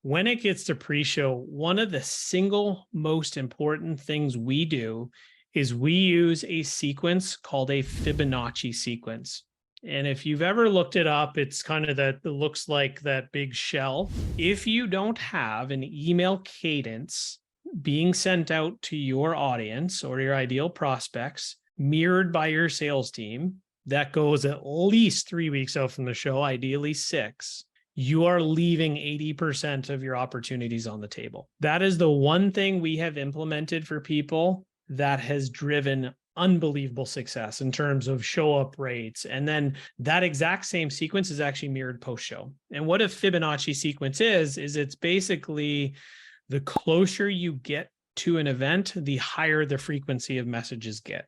when it gets to pre-show, one of the single most important things we do is we use a sequence called a Fibonacci sequence. And if you've ever looked it up, it's kind of that, it looks like that big shell. If you don't have an email cadence being sent out to your audience or your ideal prospects, mirrored by your sales team, that goes at least 3 weeks out from the show, ideally 6, you are leaving 80% of your opportunities on the table. That is the one thing we have implemented for people that has driven unbelievable success in terms of show up rates. And then that exact same sequence is actually mirrored post show. And what a Fibonacci sequence is it's basically the closer you get to an event, the higher the frequency of messages get.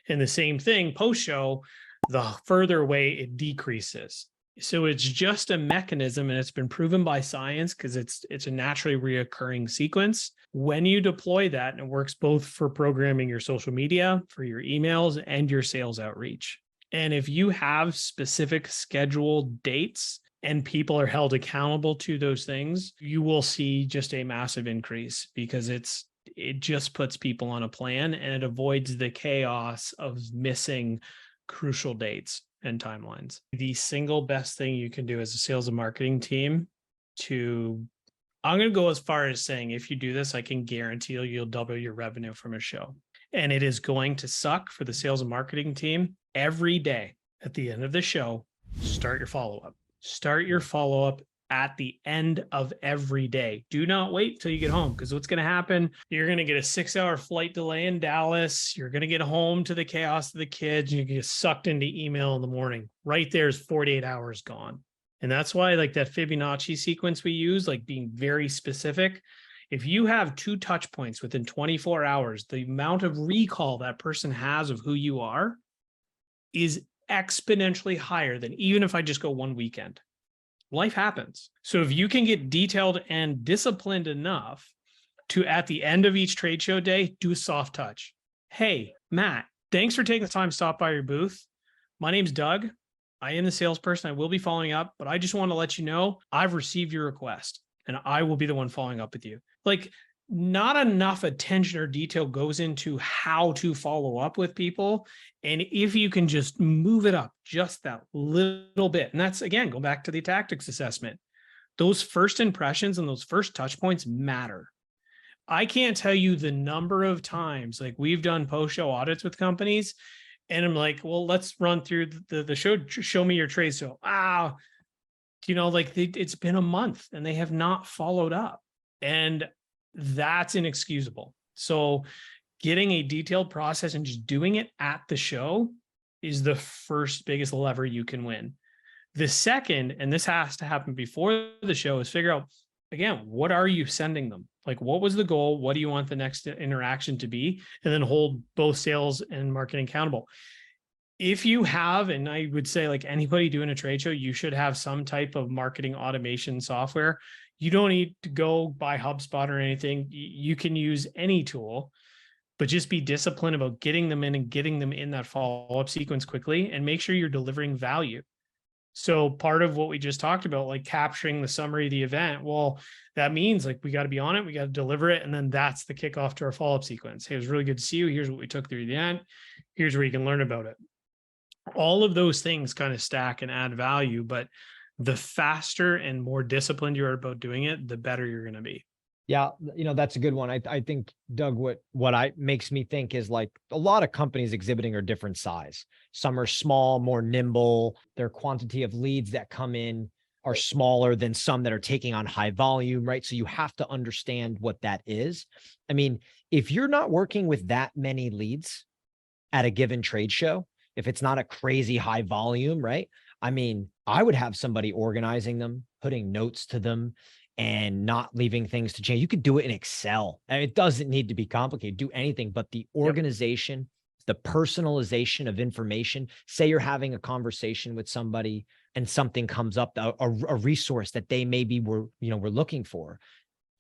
And the same thing post show, the further away it decreases. So it's just a mechanism, and it's been proven by science because it's a naturally reoccurring sequence. When you deploy that, and it works both for programming your social media, for your emails, and your sales outreach. And if you have specific scheduled dates and people are held accountable to those things, you will see just a massive increase because it just puts people on a plan and it avoids the chaos of missing crucial dates and timelines. The single best thing you can do as a sales and marketing team I'm going to go as far as saying, if you do this, I can guarantee you'll double your revenue from a show. And it is going to suck for the sales and marketing team every day at the end of the show. Start your follow-up. Start your follow-up at the end of every day. Do not wait till you get home, because what's going to happen, you're going to get a 6-hour flight delay in Dallas. You're going to get home to the chaos of the kids, and you get sucked into email in the morning. Right there's 48 hours gone. And that's why like that Fibonacci sequence we use, like being very specific. If you have 2 touch points within 24 hours, the amount of recall that person has of who you are is exponentially higher than even if I just go one weekend. Life happens. So if you can get detailed and disciplined enough to, at the end of each trade show day, do a soft touch. Hey, Matt, thanks for taking the time to stop by your booth. My name's Doug. I am the salesperson. I will be following up, but I just want to let you know I've received your request and I will be the one following up with you. Like, not enough attention or detail goes into how to follow up with people. And if you can just move it up just that little bit, and that's, again, go back to the tactics assessment. Those first impressions and those first touch points matter. I can't tell you the number of times, like, we've done post-show audits with companies, and I'm like, well, let's run through the show me your trade. So, it's been a month and they have not followed up. And that's inexcusable. So getting a detailed process and just doing it at the show is the first biggest lever you can win. The second, and this has to happen before the show, is figure out, again, what are you sending them? Like, what was the goal? What do you want the next interaction to be? And then hold both sales and marketing accountable. If you have, and I would say like anybody doing a trade show, you should have some type of marketing automation software. You don't need to go buy HubSpot or anything. You can use any tool, but just be disciplined about getting them in and getting them in that follow-up sequence quickly, and make sure you're delivering value. So part of what we just talked about, like capturing the summary of the event, well, that means like we got to be on it, we got to deliver it, and then that's the kickoff to our follow-up sequence. Hey, it was really good to see you. Here's what we took through the event. Here's where you can learn about it. All of those things kind of stack and add value, but the faster and more disciplined you are about doing it, the better you're going to be. Yeah, that's a good one. I think, Doug, what makes me think is, like, a lot of companies exhibiting are different size. Some are small, more nimble. Their quantity of leads that come in are smaller than some that are taking on high volume, right? So you have to understand what that is. I mean, if you're not working with that many leads at a given trade show, if it's not a crazy high volume, right? I mean, I would have somebody organizing them, putting notes to them, and not leaving things to change. You could do it in Excel. I mean, it doesn't need to be complicated. Do anything, but the organization, the personalization of information. Say you're having a conversation with somebody and something comes up, a resource that they maybe were looking for.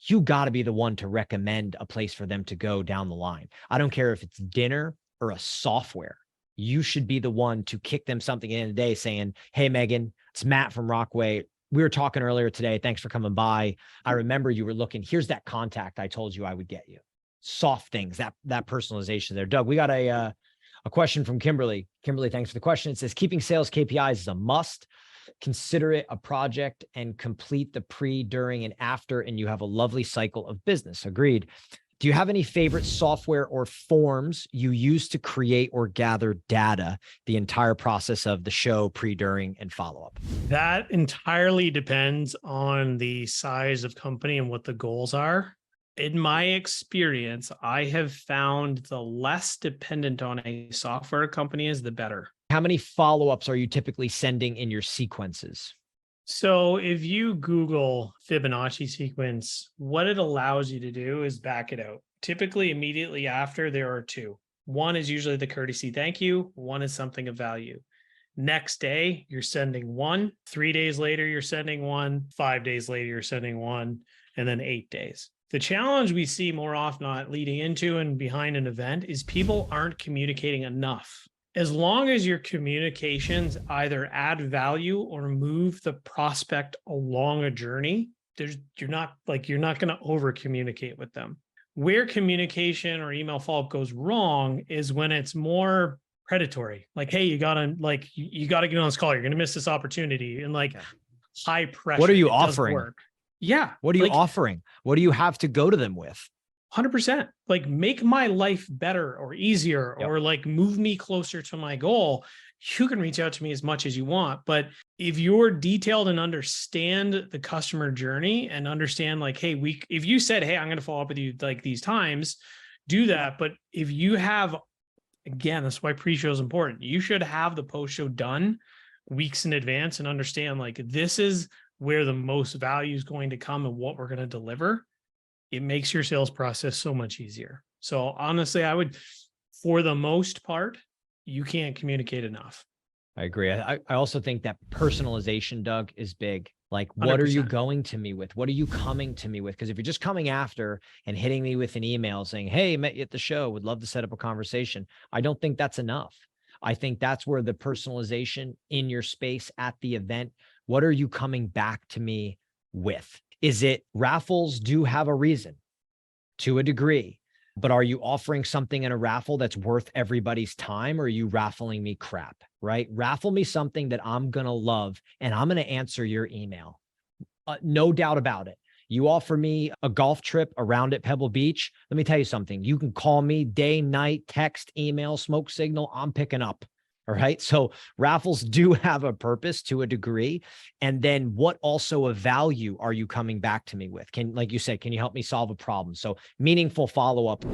You got to be the one to recommend a place for them to go down the line. I don't care if it's dinner or a software. You should be the one to kick them something in the day saying, hey, Megan, it's Matt from Rockaway. We were talking earlier today. Thanks for coming by. I remember you were looking, here's that contact I told you I would get you. Soft things, that personalization there. Doug, we got a question from Kimberly. Kimberly, thanks for the question. It says, keeping sales KPIs is a must. Consider it a project and complete the pre, during, and after, and you have a lovely cycle of business. Agreed. Do you have any favorite software or forms you use to create or gather data, the entire process of the show, pre, during, and follow-up? That entirely depends on the size of company and what the goals are. In my experience, I have found the less dependent on a software company is, the better. How many follow-ups are you typically sending in your sequences? So if you Google Fibonacci sequence, what it allows you to do is back it out. Typically, immediately after, there are two. One is usually the courtesy thank you. One is something of value. Next day, you're sending one. 3 days later, you're sending one. 5 days later, you're sending one. And then 8 days. The challenge we see more often, not leading into and behind an event, is people aren't communicating enough. As long as your communications either add value or move the prospect along a journey, you're not going to over communicate with them. Where communication or email follow-up goes wrong is when it's more predatory. Like, hey, you gotta get on this call. You're gonna miss this opportunity, and high pressure. What are you offering? Yeah. What are you offering? What do you have to go to them with? 100%. Make my life better or easier, or move me closer to my goal. You can reach out to me as much as you want, but if you're detailed and understand the customer journey and understand hey, if you said, hey, I'm going to follow up with you these times, do that. But if you have, again, that's why pre-show is important. You should have the post-show done weeks in advance and understand this is where the most value is going to come and what we're going to deliver. It makes your sales process so much easier. So honestly, I would, for the most part, you can't communicate enough. I agree. I also think that personalization, Doug, is big. What 100%. are you going to me with? What are you coming to me with? Because if you're just coming after and hitting me with an email saying, hey, met you at the show, would love to set up a conversation, I don't think that's enough. I think that's where the personalization in your space at the event, what are you coming back to me with? Is it raffles do have a reason to a degree, but are you offering something in a raffle that's worth everybody's time, or are you raffling me crap, right? Raffle me something that I'm going to love, and I'm going to answer your email. No doubt about it. You offer me a golf trip around at Pebble Beach. Let me tell you something. You can call me day, night, text, email, smoke signal. I'm picking up. All right. So raffles do have a purpose to a degree. And then what also a value are you coming back to me with? Like you said, can you help me solve a problem? So meaningful follow-up.